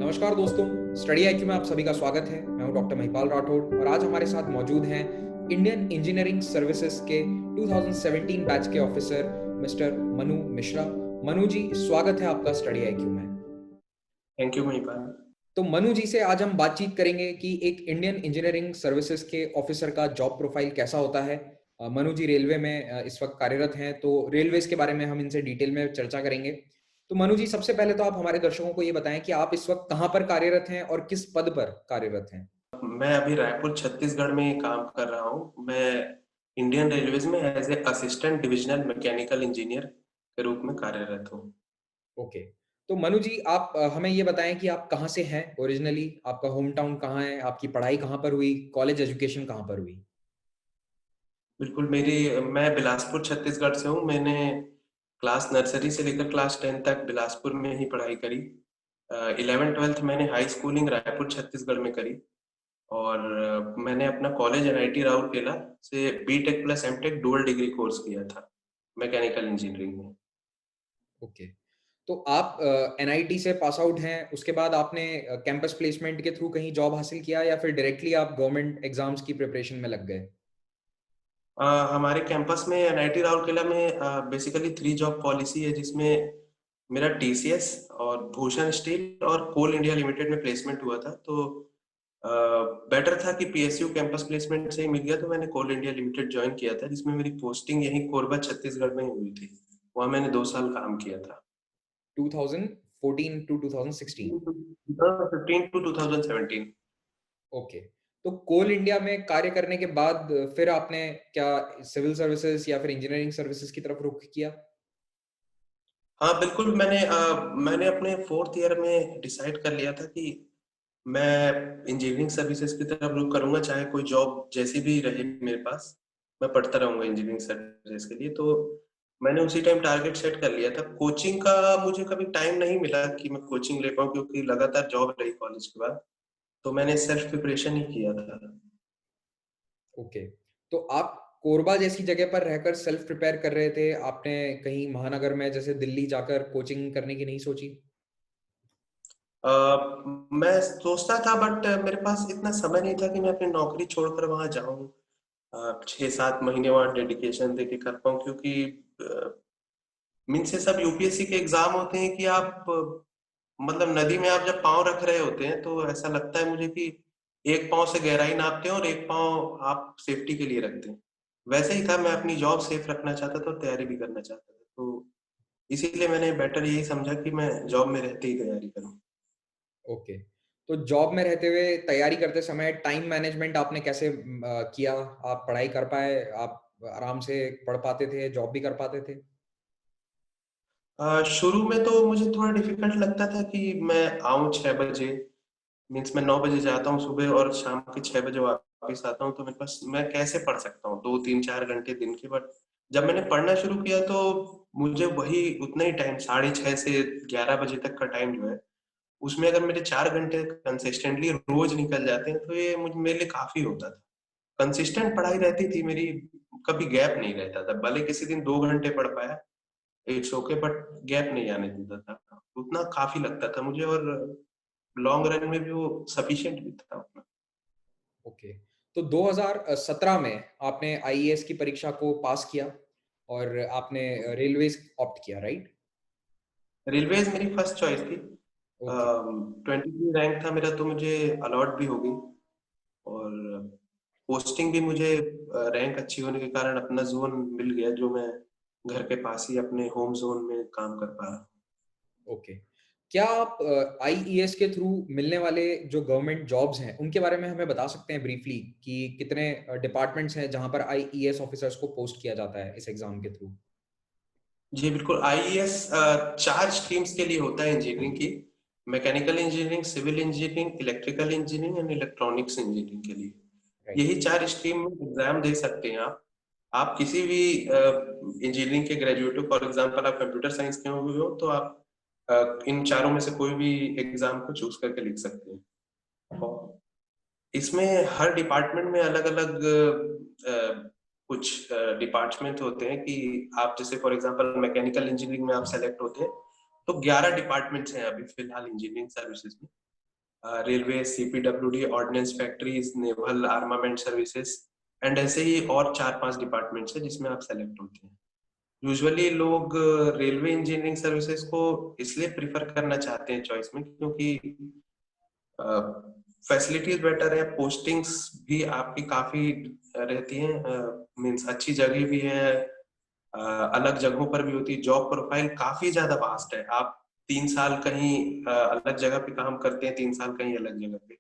नमस्कार दोस्तों, study IQ में आप सभी का स्वागत है। मैं हूं डॉक्टर महिपाल राठौड़ और आज हमारे साथ मौजूद हैं इंडियन इंजीनियरिंग सर्विसेज के 2017 बैच के ऑफिसर मिस्टर मनु मिश्रा। मनु जी, स्वागत है आपका स्टडी आईक्यू में। Thank you Mahipal. तो मनु जी से आज हम बातचीत करेंगे कि एक इंडियन इंजीनियरिंग सर्विसेज के ऑफिसर का जॉब प्रोफाइल कैसा होता है। मनु जी रेलवे में इस वक्त कार्यरत हैं, तो रेलवेज के बारे में हम इनसे डिटेल में चर्चा करेंगे। तो मनु जी, सबसे पहले तो आप हमारे दर्शकों को ये बताएं कि आप इस वक्त कहाँ पर कार्यरत हैं और किस पद पर कार्यरत हैं। मैं अभी रायपुर छत्तीसगढ़ में काम कर रहा हूँ। मैं इंडियन रेलवेज में as a assistant divisional mechanical engineer के रूप में कार्यरत हूँ। ओके। तो मनु जी, आप हमें ये बताएं कि आप कहाँ से हैं ओरिजिनली, आपका होम टाउन कहाँ है, आपकी पढ़ाई कहाँ पर हुई, कॉलेज एजुकेशन कहाँ पर हुई। बिल्कुल, मैं बिलासपुर छत्तीसगढ़ से हूँ। मैंने क्लास नर्सरी से लेकर क्लास 10 तक बिलासपुर में ही पढ़ाई करी। 11th-12th मैंने हाई स्कूलिंग रायपुर छत्तीसगढ़ में करी और मैंने अपना कॉलेज एनआईटी राउरकेला से BTech plus MTech dual degree course किया था मैकेनिकल इंजीनियरिंग में। ओके। तो आप एनआईटी से पास आउट हैं, उसके बाद आपने कैंपस प्लेसमेंट के थ्रू कहीं जॉब हासिल किया या फिर डायरेक्टली आप गवर्नमेंट एग्जाम्स की प्रिपरेशन में लग गए। हमारे कैंपस में एनआईटी राउरकेला में बेसिकली 3 जॉब पॉलिसी है, जिसमें मेरा टीसीएस और भूषण स्टील और कोल इंडिया लिमिटेड में प्लेसमेंट हुआ था। तो बेटर था कि पीएसयू कैंपस प्लेसमेंट से ही मिल गया, तो मैंने कोल इंडिया लिमिटेड ज्वाइन किया था, जिसमें मेरी पोस्टिंग यहीं कोरबा छत्तीसगढ़ में ही हुई थी। वहाँ मैंने 2 साल काम किया था। 2014 टू 2016। 2015 टू 2017। ओके। तो कोल इंडिया में कार्य करने के बाद फिर आपने क्या सिविल सर्विसेज या फिर इंजीनियरिंग सर्विसेज की तरफ रुख किया। हाँ बिल्कुल, मैंने अपने 4th ईयर में डिसाइड कर लिया था कि मैं इंजीनियरिंग सर्विसेज की तरफ रुख करूंगा, चाहे कोई जॉब जैसी भी रहे मेरे पास, मैं पढ़ता रहूंगा इंजीनियरिंग सर्विसेज के लिए। तो मैंने उसी टाइम टारगेट सेट कर लिया था। कोचिंग का मुझे कभी टाइम नहीं मिला कि मैं कोचिंग ले पाऊँ, क्योंकि लगातार जॉब रही कॉलेज के बाद। तो मैंने सेल्फ प्रिपरेशन ही किया था। ओके। तो आप कोरबा जैसी जगह पर रहकर सेल्फ प्रिपेयर कर रहे थे, आपने कहीं महानगर में जैसे दिल्ली जाकर कोचिंग करने की नहीं सोची। मैं सोचता था, बट मेरे पास इतना समय नहीं था कि मैं अपनी नौकरी छोड़कर वहां जाऊं, 6-7 महीने वहां डेडिकेशन देके कर पाऊं, क्योंकि मीन्स ये सब यूपीएससी के एग्जाम होते हैं कि आप मतलब नदी में आप जब पाँव रख रहे होते हैं, तो ऐसा लगता है मुझे कि एक पाँव से गहराई नापते हैं और एक पाँव आप सेफ्टी के लिए रखते हैं। वैसे ही था, मैं अपनी जॉब सेफ रखना चाहता था और तैयारी भी करना चाहता था। तो इसीलिए मैंने बेटर यही समझा कि मैं जॉब में रहते ही तैयारी करूं। ओके। तो जॉब में रहते हुए तैयारी करते समय टाइम मैनेजमेंट आपने कैसे किया? आप पढ़ाई कर पाए, आप आराम से पढ़ पाते थे, जॉब भी कर पाते थे? शुरू में तो मुझे थोड़ा डिफिकल्ट लगता था कि मैं आऊं 6 बजे, मीन्स मैं 9 बजे जाता हूँ सुबह और शाम के 6 बजे वापस आता हूँ। तो मेरे पास मैं कैसे पढ़ सकता हूँ 2-3-4 घंटे दिन के। बट जब मैंने पढ़ना शुरू किया तो मुझे वही उतना ही टाइम, 6:30 से 11 बजे तक का टाइम जो है, उसमें अगर मेरे 4 घंटे कंसिस्टेंटली रोज निकल जाते हैं, तो ये मुझे मेरे लिए काफी होता था। कंसिस्टेंट पढ़ाई रहती थी मेरी, कभी गैप नहीं रहता था। भले किसी दिन 2 घंटे पढ़ पाया, इट्स ओके, बट गैप नहीं आने देता था। उतना काफी लगता था मुझे, और लॉन्ग रन में भी वो सफिशिएंट भी था उतना। ओके। तो 2017 में आपने आईएएस की परीक्षा को पास किया और आपने रेलवेज ऑप्ट किया, राइट? रेलवेज मेरी फर्स्ट चॉइस थी। ओके। 23 रैंक था मेरा, तो मुझे अलॉट भी हो गई। और पोस्टिंग भी मुझे रैंक अच्छी होने के कारण अपना जोन मिल गया, जो मैं घर के पास ही अपने होम जोन में काम कर पा रहा हूँ। ओके। क्या आप आईईएस के थ्रू मिलने वाले जो गवर्नमेंट जॉब्स हैं उनके बारे में हमें बता सकते हैं ब्रीफली कि कितने डिपार्टमेंट्स हैं जहां पर आईईएस ऑफिसर्स को पोस्ट किया जाता है इस एग्जाम के थ्रू? जी बिल्कुल, आईईएस 4 स्ट्रीम्स के लिए होता है इंजीनियरिंग की: mechanical engineering, civil engineering, electrical engineering and electronics engineering के लिए। राइट। यही 4 स्ट्रीम में एग्जाम दे सकते हैं आप किसी भी इंजीनियरिंग के ग्रेजुएट हो। फॉर एग्जांपल आप कंप्यूटर साइंस के हो तो आप इन चारों में से कोई भी एग्जाम को चूज करके लिख सकते हैं। और इसमें हर डिपार्टमेंट में अलग अलग कुछ डिपार्टमेंट होते हैं कि आप जैसे फॉर एग्जांपल मैकेनिकल इंजीनियरिंग में आप सेलेक्ट होते हैं, तो 11 डिपार्टमेंट्स हैं अभी फिलहाल इंजीनियरिंग सर्विसेज में। Railway, CPWD, ordnance factories, naval armament services and ऐसे ही और 4-5 डिपार्टमेंट्स है जिसमें आप सेलेक्ट होते हैं। यूजुअली लोग रेलवे इंजीनियरिंग सर्विसेज को इसलिए प्रिफर करना चाहते हैं चॉइस में क्योंकि फैसिलिटीज बेटर है, पोस्टिंग्स भी आपकी काफी रहती हैं, मीन्स अच्छी जगह भी है, अलग जगहों पर भी होती है, जॉब प्रोफाइल काफी ज्यादा वास्ट है। आप 3 साल कहीं अलग जगह पे काम करते हैं, 3 साल कहीं अलग जगह पे।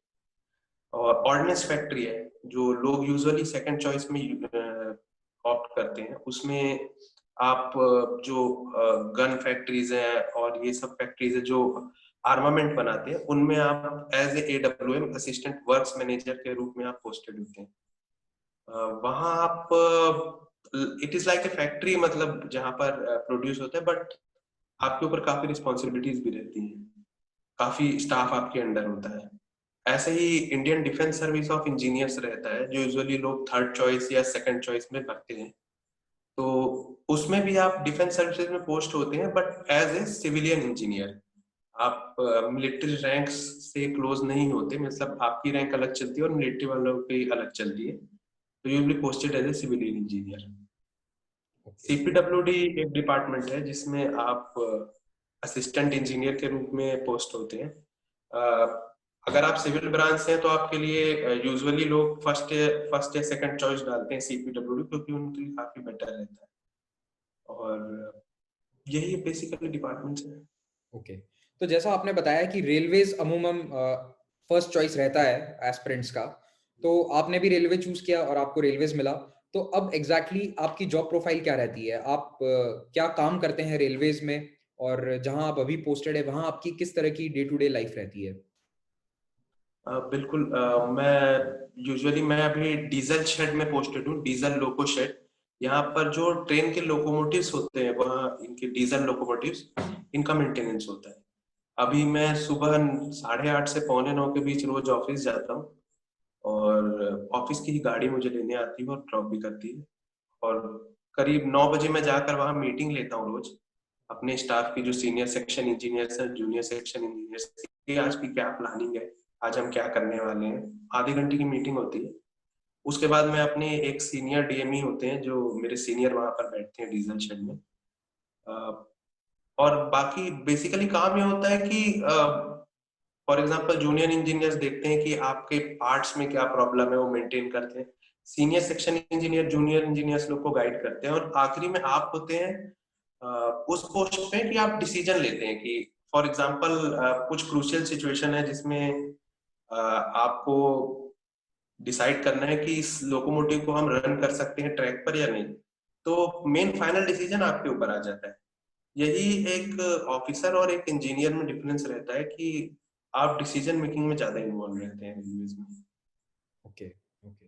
और ऑर्डिनेंस फैक्ट्री है जो लोग यूजुअली सेकंड चॉइस में ऑप्ट करते हैं, उसमें आप जो गन फैक्ट्रीज हैं और ये सब फैक्ट्रीज है जो आर्मामेंट बनाते हैं, उनमें आप as a AWM assistant works manager के रूप में आप पोस्टेड होते हैं। वहां आप it is like a factory, मतलब जहां पर प्रोड्यूस होता है, बट आपके ऊपर काफी रिस्पॉन्सिबिलिटीज भी रहती हैं, काफी स्टाफ आपके अंडर होता है। ऐसे ही Indian defence service of engineers रहता है जो यूजुअली लोग थर्ड चॉइस या सेकंड चॉइस में रखते हैं। तो उसमें भी आप डिफेंस सर्विसेज में पोस्ट होते हैं but as a civilian engineer. आप मिलिट्री रैंक्स से क्लोज नहीं होते, मतलब आपकी रैंक अलग चलती है और मिलिट्री वालों की अलग चलती है। तो you will be posted as a civilian engineer. Okay. CPWD एक डिपार्टमेंट है जिसमें आप असिस्टेंट इंजीनियर के रूप में पोस्ट होते हैं। अगर आप सिविल ब्रांच से हैं तो आपके लिए यूजुअली लोग फर्स्ट या सेकंड चॉइस डालते हैं सीपीडब्ल्यूडी, क्योंकि उनके लिए काफी बेटर रहता है। और यही बेसिकली डिपार्टमेंट्स हैं। ओके। तो जैसा आपने बताया कि रेलवेज अमूमन फर्स्ट चॉइस रहता है एस्पिरेंट्स का, तो आपने भी रेलवे चूज किया और आपको रेलवेज मिला। तो अब एग्जैक्टली आपकी जॉब प्रोफाइल क्या रहती है? आप क्या काम करते हैं रेलवेज में, और जहां आप अभी पोस्टेड है वहां आपकी किस तरह की डे टू डे लाइफ रहती है? बिल्कुल, मैं अभी डीजल शेड में पोस्टेड हूँ, डीजल लोको शेड। यहाँ पर जो ट्रेन के लोकोमोटिव्स होते हैं, वहाँ इनके डीजल लोकोमोटिव्स, इनका मेंटेनेंस होता है। अभी मैं सुबह 8:30 से 8:45 के बीच रोज ऑफिस जाता हूँ, और ऑफिस की ही गाड़ी मुझे लेने आती है और ड्रॉप भी करती है। और करीब 9 बजे मैं जाकर वहाँ मीटिंग लेता हूँ रोज, अपने स्टाफ की, जो सीनियर सेक्शन इंजीनियर्स हैं, जूनियर सेक्शन इंजीनियर्स की, आज की क्या प्लानिंग है, आज हम क्या करने वाले हैं। आधे घंटे की मीटिंग होती है। उसके बाद मैं अपने एक सीनियर डीएमई होते हैं जो मेरे सीनियर वहां पर बैठते हैं डीजल शेड में। और बाकी बेसिकली काम ये होता है कि फॉर एग्जांपल जूनियर इंजीनियर्स देखते हैं कि आपके पार्ट्स में क्या प्रॉब्लम है, वो मेंटेन करते हैं। Senior section engineer junior engineers लोग को गाइड करते हैं, और आखिरी में आप होते हैं उस पोस्ट पे कि आप डिसीजन लेते हैं कि फॉर एग्जांपल कुछ क्रूशियल सिचुएशन है जिसमें आपको डिसाइड करना है कि इस लोकोमोटिव को हम रन कर सकते हैं ट्रैक पर या नहीं। तो मेन फाइनल डिसीजन आपके ऊपर आ जाता है। यही एक ऑफिसर और एक इंजीनियर में डिफरेंस रहता है कि आप डिसीजन मेकिंग में ज्यादा इन्वॉल्व रहते हैं रेलवेज में। Okay, okay.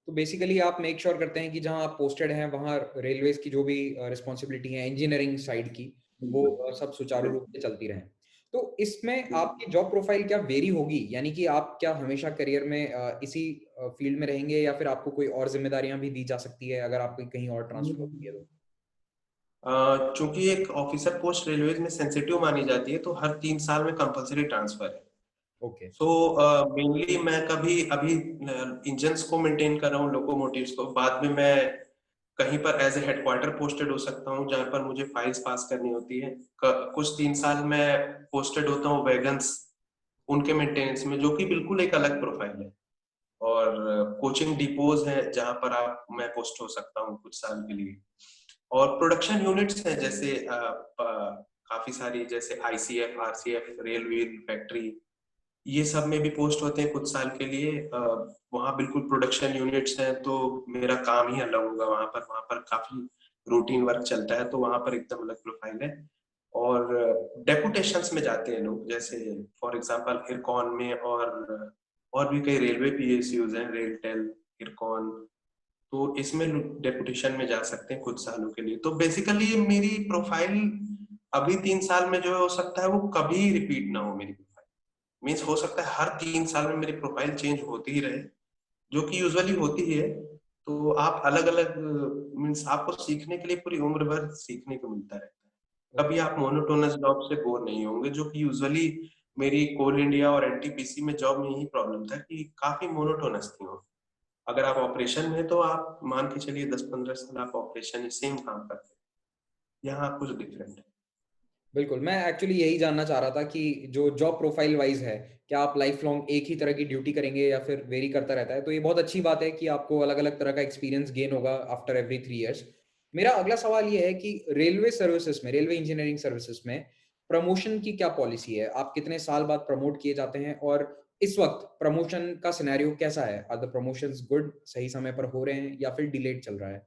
तो बेसिकली आप मेक श्योर करते हैं कि जहां आप पोस्टेड हैं वहां रेलवेज की जो भी रिस्पॉन्सिबिलिटी है इंजीनियरिंग साइड की, वो बिल्कुल, सब सुचारू रूप से चलती रहें। तो इसमें बिल्कुल। आपकी जॉब प्रोफाइल क्या वेरी होगी? यानी कि आप क्या हमेशा करियर में इसी फील्ड में रहेंगे, या फिर आपको कोई और जिम्मेदारियां भी दी जा सकती है अगर आपको कहीं और ट्रांसफर होती है तो? चूंकि एक ऑफिसर पोस्ट रेलवेज में सेंसिटिव मानी जाती है, तो हर 3 साल में कंपलसरी ट्रांसफर है। ओके। सो मेनली मैं कभी अभी इंजन्स को मेंटेन कर रहा हूँ, लोकोमोटिव्स को। बाद में मैं कहीं पर एज ए हेडक्वार्टर पोस्टेड हो सकता हूँ जहां पर मुझे फाइल्स पास करनी होती है। कुछ 3 साल मैं पोस्टेड होता हूँ वैगन्स, उनके मेंटेनेंस में, जो कि बिल्कुल एक अलग प्रोफाइल है। और कोचिंग डिपोज है जहां पर आप मैं पोस्ट हो सकता हूँ कुछ साल के लिए। और प्रोडक्शन यूनिट्स हैं जैसे काफी सारी, जैसे ICF, RCF, rail wheel factory, ये सब में भी पोस्ट होते हैं कुछ साल के लिए। वहाँ बिल्कुल प्रोडक्शन यूनिट्स हैं, तो मेरा काम ही अलग होगा वहाँ पर काफी रूटीन वर्क चलता है, तो वहाँ पर एकदम अलग प्रोफाइल है। और डेपुटेशंस में जाते हैं लोग, जैसे फॉर एग्जांपल इरकॉन में, और भी कई रेलवे पीएसयूज हैं, रेलटेल, इरकॉन। तो इसमें डेपुटेशन में जा सकते हैं कुछ सालों के लिए। तो बेसिकली मेरी प्रोफाइल अभी 3 साल में जो हो सकता है वो कभी रिपीट ना हो मेरी प्रोफाइल। मीन्स हो सकता है हर 3 साल में मेरी प्रोफाइल चेंज होती ही रहे, जो कि यूजुअली होती ही है। तो आप अलग अलग, मीन्स आपको सीखने के लिए पूरी उम्र भर सीखने को मिलता रहता है। कभी ओके। आप मोनोटोनस जॉब से बोर नहीं होंगे, जो कि यूजुअली मेरी कोल इंडिया और एनटीपीसी में जॉब में यही प्रॉब्लम था कि काफी मोनोटोनस थी वो। अगर आप ऑपरेशन में तो आप मान के चलिए 10-15 साल आप ऑपरेशन ही सेम काम करते हैं, यहाँ कुछ डिफरेंट है। बिल्कुल, मैं एक्चुअली यही जानना चाह रहा था कि जो जॉब प्रोफाइल वाइज़ है, क्या आप लाइफ़ लॉन्ग एक ही तरह की ड्यूटी करेंगे या फिर वेरी करता रहता है? तो ये बहुत अच्छी बात है कि आपको अलग-अलग तरह का एक्सपीरियंस गेन होगा आफ्टर एवरी 3 इयर्स। मेरा अगला सवाल ये है कि रेलवे सर्विसेज़ में, रेलवे इंजीनियरिंग सर्विसेज़ में प्रमोशन की क्या पॉलिसी है? आप कितने साल बाद प्रमोट किए जाते हैं और इस वक़्त प्रमोशन का सिनेरियो कैसा है? आर द प्रमोशंस गुड, सही समय पर हो रहे हैं या फिर डिलेड चल रहा है?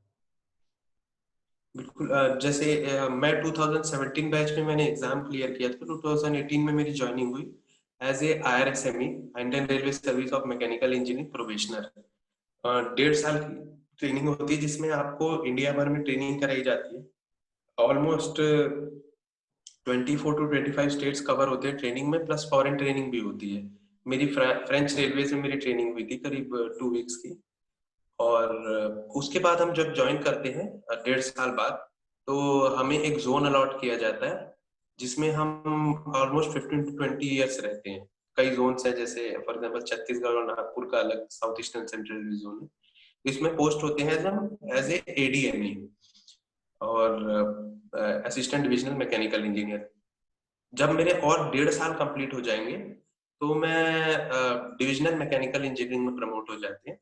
बिल्कुल जैसे मैं 2017 बैच में मैंने एग्जाम क्लियर किया था, 2018 में मेरी ज्वाइनिंग हुई as a IRSME, Indian railway service of mechanical engineering probationer. 1.5 साल की ट्रेनिंग होती है जिसमें आपको इंडिया भर में ट्रेनिंग कराई जाती है। ऑलमोस्ट 24 to 25 स्टेट्स कवर होते हैं ट्रेनिंग में, प्लस फॉरेन ट्रेनिंग भी होती है। मेरी फ्रेंच रेलवे में मेरी ट्रेनिंग हुई थी करीब 2 वीक्स की। और उसके बाद हम जब ज्वाइन करते हैं 1.5 साल बाद, तो हमें एक जोन अलॉट किया जाता है जिसमें हम ऑलमोस्ट 15 to 20 ईयर्स रहते हैं। कई जोन्स हैं, जैसे फॉर एग्जांपल छत्तीसगढ़ और नागपुर का अलग साउथ ईस्टर्न सेंट्रल जोन है। इसमें पोस्ट होते हैं हम एज ए ADME और असिस्टेंट डिविजनल मैकेनिकल इंजीनियर। जब मेरे और 1.5 साल कंप्लीट हो जाएंगे तो मैं डिविजनल मैकेनिकल इंजीनियरिंग में प्रमोट हो जाते हैं,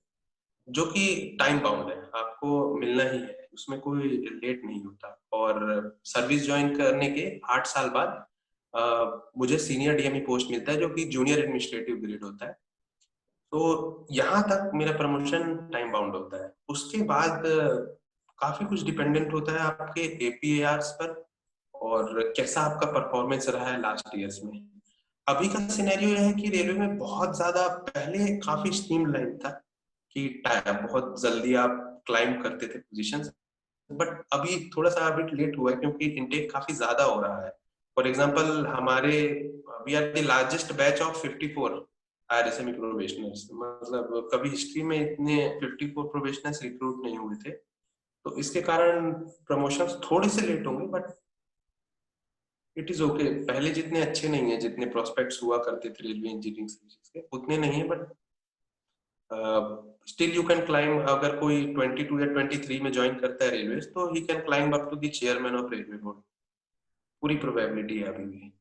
जो कि टाइम बाउंड है, आपको मिलना ही है, उसमें कोई लेट नहीं होता। और सर्विस ज्वाइन करने के 8 साल बाद मुझे सीनियर DME पोस्ट मिलता है, जो कि जूनियर एडमिनिस्ट्रेटिव ग्रेड होता है। तो यहाँ तक मेरा प्रमोशन टाइम बाउंड होता है। उसके बाद काफी कुछ डिपेंडेंट होता है आपके APARs पर और कैसा आपका परफॉर्मेंस रहा है लास्ट ईयर्स में। अभी का सिनेरियो यह है कि रेलवे में बहुत ज्यादा, पहले काफी स्ट्रीमलाइन था कि बहुत जल्दी आप क्लाइंब करते थे पोजीशंस, बट अभी थोड़ा सा अभी लेट हुआ है क्योंकि इनटेक काफी ज्यादा हो रहा है। फॉर एग्जांपल हमारे, we are the largest batch of 54 IRSME probationers, मतलब कभी हिस्ट्री में इतने 54 प्रोबेशनर्स रिक्रूट नहीं हुए थे। तो इसके कारण प्रमोशंस थोड़े से लेट होंगे, बट इट इज ओके। पहले जितने अच्छे नहीं है, जितने प्रोस्पेक्ट्स हुआ करते थे रेलवे इंजीनियरिंग सर्विसेज के, उतने नहीं है, but still you can climb. अगर कोई 22 या 23 में ज्वाइन करता है रेलवे, तो he can climb up to the chairman of railway board. पूरी प्रोबेबिलिटी है अभी भी।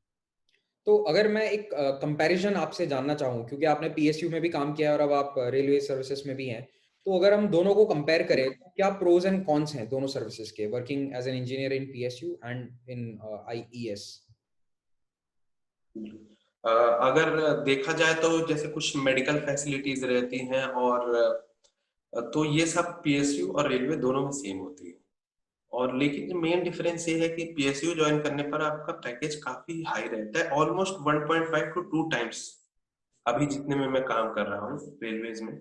तो अगर मैं एक कंपैरिजन आपसे जानना चाहूँ क्योंकि आपने पीएसयू में भी काम किया है और अब आप रेलवे सर्विसेज में भी हैं, तो अगर हम दोनों को कंपेयर करें तो क्या प्रोज एंड कॉन्स हैं दोनों सर्विसेज के, working as an engineer in PSU and in IES? अगर देखा जाए तो जैसे कुछ मेडिकल फैसिलिटीज रहती हैं, और तो ये सब PSU और रेलवे दोनों में सेम होती है। और लेकिन मेन डिफरेंस ये है कि PSU ज्वाइन करने पर आपका पैकेज काफी हाई रहता है, ऑलमोस्ट 1.5 to 2 टाइम्स अभी जितने में मैं काम कर रहा हूँ रेलवेज में।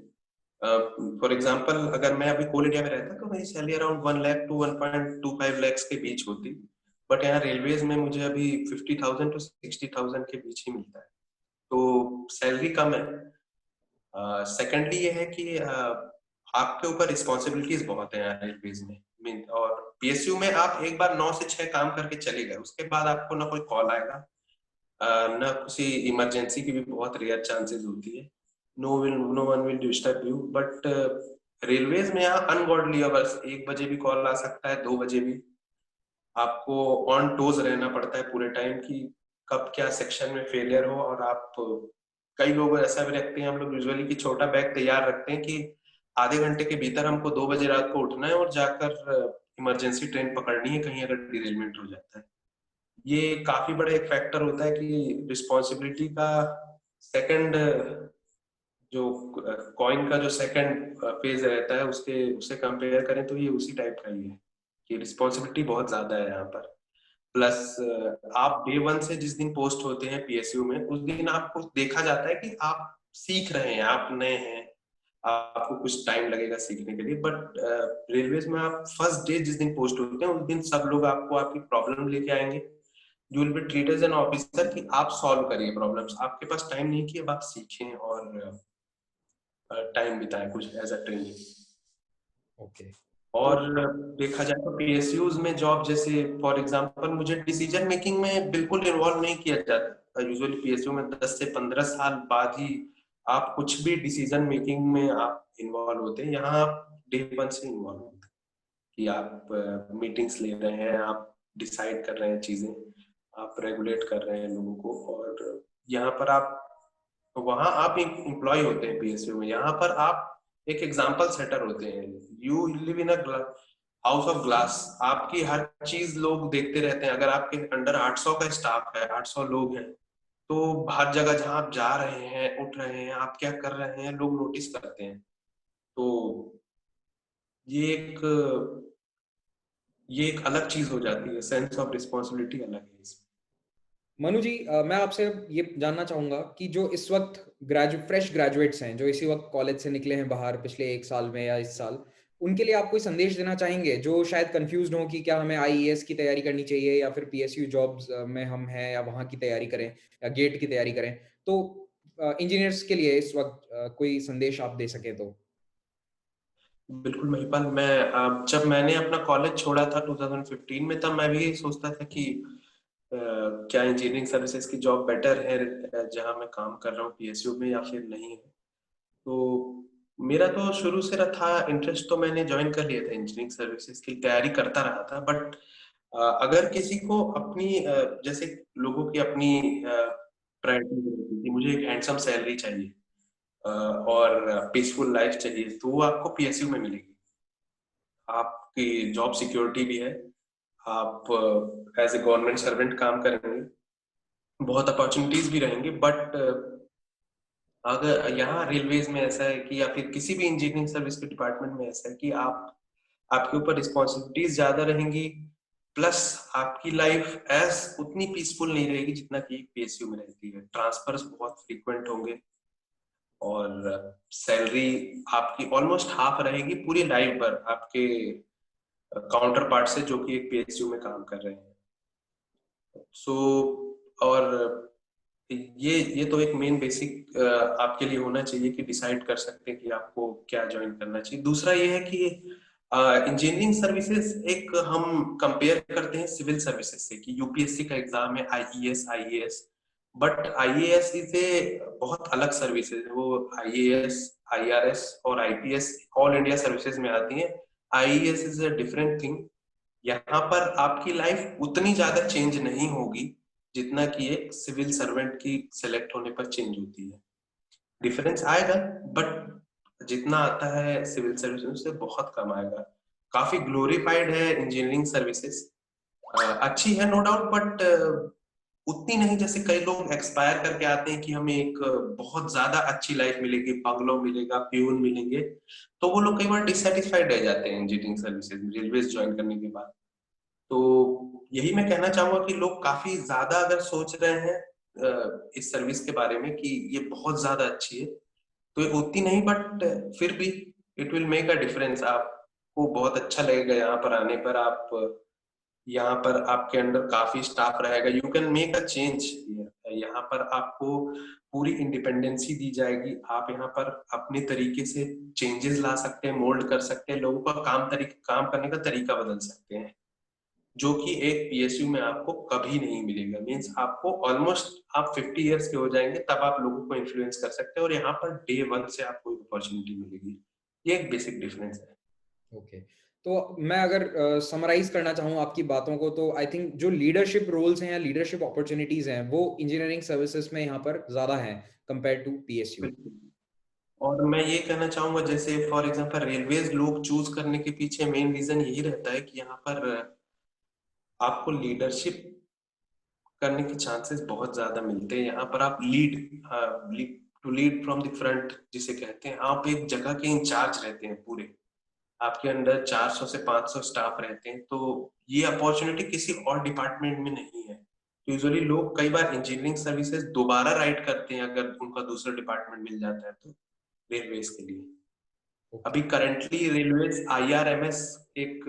फॉर एग्जांपल अगर मैं अभी कोल इंडिया में रहता तो मेरी salary around 1 lakh to 1.25 lakh के बीच होती, बट यहाँ रेलवेज में मुझे अभी 50,000 to 60,000 के बीच ही मिलता है। तो सैलरी कम है। सेकेंडली ये है कि आपके ऊपर रिस्पॉन्सिबिलिटीज बहुत है यहाँ रेलवेज में। और PSU में आप एक बार 9 से 6 काम करके चले गए, उसके बाद आपको ना कोई कॉल आएगा, ना किसी इमरजेंसी की भी बहुत रेयर चांसेस होती है। No one will disturb you. But railways में यहाँ अनगॉडली अवर्स, 1 बजे भी कॉल आ सकता है, 2 बजे भी। आपको ऑन टोज रहना पड़ता है पूरे टाइम कि कब क्या सेक्शन में फेलियर हो। और आप, कई लोग ऐसा भी रखते हैं, हम लोग यूजुअली कि छोटा बैग तैयार रखते हैं कि आधे घंटे के भीतर हमको 2 बजे रात को उठना है और जाकर इमरजेंसी ट्रेन पकड़नी है कहीं अगर डिरेलमेंट हो जाता है। ये काफी बड़ा एक फैक्टर होता है कि रिस्पॉन्सिबिलिटी का सेकंड, जो कॉइन का जो सेकंड फेज रहता है, उसके उससे कंपेयर करें तो ये उसी टाइप का ही है कि रिस्पॉन्सिबिलिटी बहुत ज्यादा है यहाँ पर। प्लस आप डे 1 से जिस दिन पोस्ट होते हैं PSU में, उस दिन आपको देखा जाता है कि आप सीख रहे हैं, आप नए हैं, आपको कुछ टाइम लगेगा सीखने के लिए। बट रेलवेज में आप फर्स्ट डे जिस दिन पोस्ट होते हैं, उस दिन सब लोग आपको आपकी प्रॉब्लम लेके आएंगे। You will be treated as an officer कि आप सॉल्व करिए प्रॉब्लम्स। आपके पास टाइम नहीं कि अब आप सीखें और टाइम बिताएं कुछ एज अ ट्रेनिंग। ओके। और देखा जाए तो पीएसयूज में जॉब, जैसे फॉर एग्जांपल मुझे डिसीजन मेकिंग में बिल्कुल इन्वॉल्व नहीं किया जाता। यूजुअली पीएसयू में 10 से 15 साल बाद ही आप कुछ भी डिसीजन मेकिंग में आप इन्वॉल्व होते हैं। यहाँ आप डे वन से इन्वॉल्व होते हैं कि आप मीटिंग्स ले रहे हैं, आप डिसाइड कर रहे हैं चीजें, आप रेगुलेट कर रहे हैं लोगों को। और यहाँ पर आप, वहां आप एक एम्प्लॉय होते हैं पीएसयू में, यहाँ पर आप एक एग्जाम्पल सेटर होते हैं। You live in a house of glass, आपकी हर चीज लोग देखते रहते हैं। अगर आपके अंडर 800 का स्टाफ है, 800 लोग हैं, तो हर जगह जहां आप जा रहे हैं, उठ रहे हैं, आप क्या कर रहे हैं, लोग नोटिस करते हैं। तो ये एक ये एक अलग चीज हो जाती है, सेंस ऑफ रिस्पॉन्सिबिलिटी अलग है इसमें। मनु जी, मैं आपसे ये जानना चाहूँगा कि जो इस वक़्त फ्रेश ग्रेजुएट्स हैं, जो इसी वक़्त कॉलेज से निकले हैं बाहर पिछले 1 साल में या इस साल, उनके लिए आप कोई संदेश देना चाहेंगे, जो शायद कन्फ्यूज़्ड हों कि क्या हमें आईएएस की तैयारी करनी चाहिए या फिर पीएसयू जॉब्स में हम हैं या वहाँ की तैयारी करें या गेट की तैयारी करें? तो इंजीनियर्स के लिए इस वक़्त कोई संदेश आप दे सकें तो? बिल्कुल महिपाल, जब मैंने अपना कॉलेज छोड़ा था 2015 में, तब मैं भी यही सोचता था कि क्या इंजीनियरिंग सर्विसेज की जॉब बेटर है जहां मैं काम कर रहा हूँ पीएसयू में, या फिर नहीं है। तो मेरा तो शुरू से रहा था इंटरेस्ट, तो मैंने ज्वाइन कर लिया था, इंजीनियरिंग सर्विसेज की तैयारी करता रहा था। बट अगर किसी को अपनी जैसे लोगों की अपनी प्रायोरिटी होती थी, मुझे एक हैंडसम सैलरी चाहिए और पीसफुल लाइफ चाहिए, तो वो आपको पीएसयू में मिलेगी। आपकी जॉब सिक्योरिटी भी है, आप एज ए गवर्नमेंट सर्वेंट काम करेंगे, बहुत अपॉर्चुनिटीज भी रहेंगी। बट अगर यहाँ रेलवेज में ऐसा है कि, या फिर किसी भी इंजीनियरिंग सर्विस के डिपार्टमेंट में ऐसा है कि आपके ऊपर रिस्पॉन्सिबिलिटीज ज्यादा रहेंगी, प्लस आपकी लाइफ एज उतनी पीसफुल नहीं रहेगी जितना कि पीएसयू में रहती है। ट्रांसफर्स बहुत फ्रीक्वेंट होंगे और सैलरी आपकी ऑलमोस्ट हाफ रहेगी पूरी लाइफ भर आपके काउंटर पार्ट से, जो कि एक पीएसयू में काम कर रहे हैं। सो और ये तो एक मेन बेसिक आपके लिए होना चाहिए कि डिसाइड कर सकते हैं कि आपको क्या ज्वाइन करना चाहिए। दूसरा ये है कि इंजीनियरिंग सर्विसेज एक हम कंपेयर करते हैं सिविल सर्विसेज से, कि यूपीएससी का एग्जाम है IES IAS, but IAS is a बहुत अलग सर्विसेज है। वो आईएएस आईआरएस और आईपीएस ऑल इंडिया सर्विसेज में आती है। IAS is a different thing. यहाँ पर आपकी लाइफ उतनी ज्यादा चेंज नहीं होगी जितना कि एक सिविल सर्वेंट की सिलेक्ट होने पर चेंज होती है। डिफरेंस आएगा, बट जितना आता है सिविल सर्विस से बहुत कम आएगा। काफी ग्लोरीफाइड है इंजीनियरिंग सर्विसेज, अच्छी है नो डाउट, बट उतनी नहीं। जैसे कई लोग एक्सपायर करके आते हैं कि हमें एक बहुत ज्यादा अच्छी लाइफ मिलेगी, बंगलो मिलेगा, प्यून मिलेंगे, तो वो लोग कई बार डिससेटिस्फाइड रह जाते हैं इंजीनियरिंग सर्विसेज में रेलवेज ज्वाइन करने के बाद। तो यही मैं कहना चाहूंगा कि लोग काफी ज्यादा अगर सोच रहे हैं इस सर्विस के बारे में कि ये बहुत ज्यादा अच्छी है, तो ये उतनी नहीं, बट फिर भी it will make a difference. आपको बहुत अच्छा लगेगा यहाँ पर आने पर। आप यहाँ पर आपके अंडर काफी स्टाफ रहेगा, you can make a change. यहाँ पर आपको पूरी इंडिपेंडेंसी दी जाएगी, आप यहाँ पर अपने तरीके से चेंजेस ला सकते हैं, मोल्ड कर सकते हैं, लोगों का काम करने का तरीका बदल सकते हैं, जो कि एक पीएसयू में आपको कभी नहीं मिलेगा। मींस आपको ऑलमोस्ट आप 50 इयर्स के हो जाएंगे तब आप लोगों को इन्फ्लुएंस कर सकते हैं, और यहाँ पर डे वन से आपको अपॉर्चुनिटी मिलेगी। ये एक बेसिक डिफरेंस है। ओके। तो मैं अगर समराइज़ करना चाहूँ आपकी बातों को, तो आई थिंक जो लीडरशिप रोल्स हैं या लीडरशिप अपॉर्च्युनिटीज़ हैं, वो इंजीनियरिंग सर्विसेज़ में यहाँ पर ज़्यादा हैं कंपेयर्ड टू पीएसयू। बिल्कुल। और मैं ये कहना चाहूंगा, जैसे फॉर एग्जांपल रेलवेज लोग चूज करने के पीछे मेन रीजन यही रहता है कि यहाँ पर आपको लीडरशिप करने के चांसेस बहुत ज्यादा मिलते हैं। यहाँ पर आप लीड फ्रॉम द फ्रंट जिसे कहते हैं, आप एक जगह के इंचार्ज रहते हैं पूरे। आपके अंडर 400 से 500 स्टाफ रहते हैं, तो ये अपॉर्चुनिटी किसी और डिपार्टमेंट में नहीं है। तो यूजुअली लोग कई बार इंजीनियरिंग सर्विसेज दोबारा राइट करते हैं अगर उनका दूसरा डिपार्टमेंट मिल जाता है तो, रेलवेज के लिए। ओके। अभी करंटली रेलवेज आईआरएमएस एक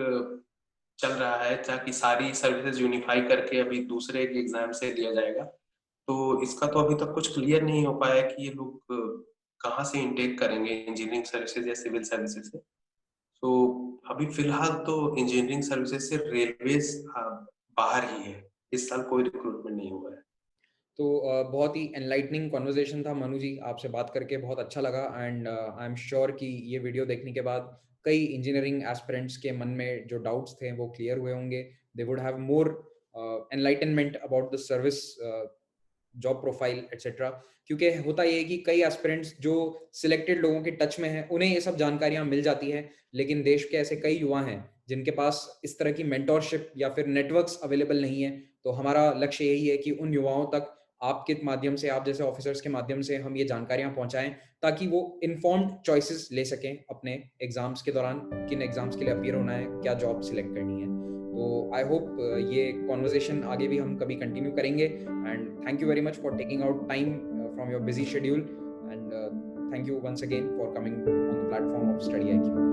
चल रहा है, ताकि सारी सर्विसेज यूनिफाई करके अभी दूसरे एक एग्जाम से लिया जाएगा। तो इसका तो अभी तक कुछ क्लियर नहीं हो पाया कि ये लोग कहाँ से इनटेक करेंगे, इंजीनियरिंग सर्विसेज या सिविल सर्विसेज से। तो अभी फिलहाल तो इंजीनियरिंग सर्विसेज से रेलवेज बाहर ही है, इस साल कोई रिक्रूटमेंट नहीं हुआ है। तो बहुत ही एनलाइटनिंग कन्वर्सेशन था मनु जी, आपसे बात करके बहुत अच्छा लगा एंड आई एम श्योर कि ये वीडियो देखने के बाद कई इंजीनियरिंग एस्पिरेंट्स के मन में जो डाउट्स थे वो क्लियर हुए होंगे। They would have more enlightenment about the service job profile etcetera. क्योंकि होता ये है कि कई एस्पिरेंट्स जो सिलेक्टेड लोगों के टच में हैं उन्हें ये सब जानकारियां मिल जाती हैं, लेकिन देश के ऐसे कई युवा हैं जिनके पास इस तरह की मेंटोरशिप या फिर नेटवर्क्स अवेलेबल नहीं है। तो हमारा लक्ष्य यही है कि उन युवाओं तक आपके माध्यम से, आप जैसे ऑफिसर्स के माध्यम से हम ये जानकारियां पहुंचाएं, ताकि वो इन्फॉर्म्ड चॉइसेस ले सकें अपने एग्जाम्स के दौरान, किन एग्जाम्स के लिए अपीयर होना है, क्या जॉब सिलेक्ट करनी है। तो आई होप ये कॉन्वर्जेशन आगे भी हम कभी कंटिन्यू करेंगे and thank you very much for taking out time from your busy schedule and thank you once again for coming on the platform of study IQ।